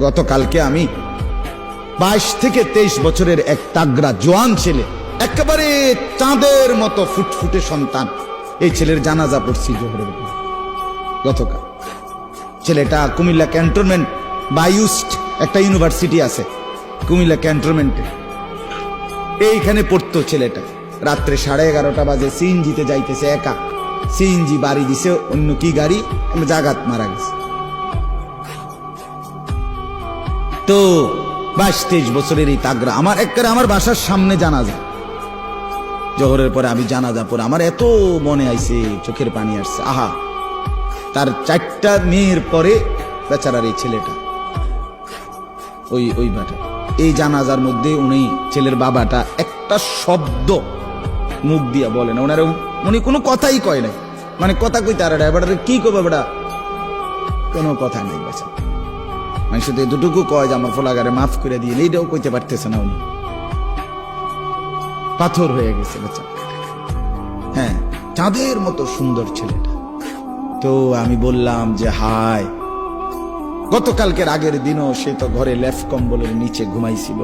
গতকালকে আমি 22 থেকে 23 বছরের এক তাগড়া জোয়ান ছেলে, একেবারে চাঁদের মতো ফুটফুটে সন্তান, এই ছেলের জানাজা পড়ছি জোহরের পর গতকাল। ছেলেটা কুমিল্লা ক্যান্টনমেন্ট বায়ুস্ট একটা ইউনিভার্সিটি আছে কুমিল্লা ক্যান্টনমেন্টে, এইখানে পড়তো ছেলেটা। রাত্রে 11:30 বাজে সিএনজিতে যাইতেছে একা, সিএনজি বাড়ি দিছে অন্য কি গাড়ি, জাগাত মারা গেছে। তো 22-23 বছরের এই তাগড়া আমার আমার বাসার সামনে জানাজা। জোহরের পরে আমি জানাজা পরে আমার এত মনে আইছে, চোখের পানি আসছে। আহা, তার 4টা মেয়ের পরে বেচারার এই ছেলেটা, ওই বাটা, এই জানাজার মধ্যে উনি ছেলের বাবাটা একটা শব্দ মুখ দিয়া বলে না, ওনার উনি কোনো কথাই কয় নাই, মানে কথা কইতে আর বেটারে কি কবে বেটা, কোনো কথা নেই বেচা। মানে শুধু এতটুকু কয় যে আমার ফোলাগারে মাফ করে দিয়ে, এইটাও কইতে পারতেছে না, উনি পাথর হয়ে গেছে বেচা। হ্যাঁ, চাঁদের মতো সুন্দর ছেলেটা। তো আমি বললাম যে হায়, গতকালকের আগের দিনও সে তো ঘরে লেফ কম্বলের নিচে ঘুমাইছিল,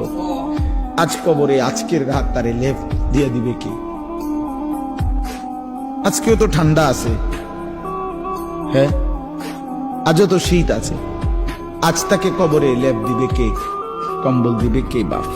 আজ কবরে আজকের রাত তারে লেফ দিয়ে দিবে কি? আজকেও তো ঠান্ডা আছে, হ্যাঁ আজও তো শীত আছে, আজ তাকে কবরে লেপ দিবে কে, কম্বল দিবে কে বাপ?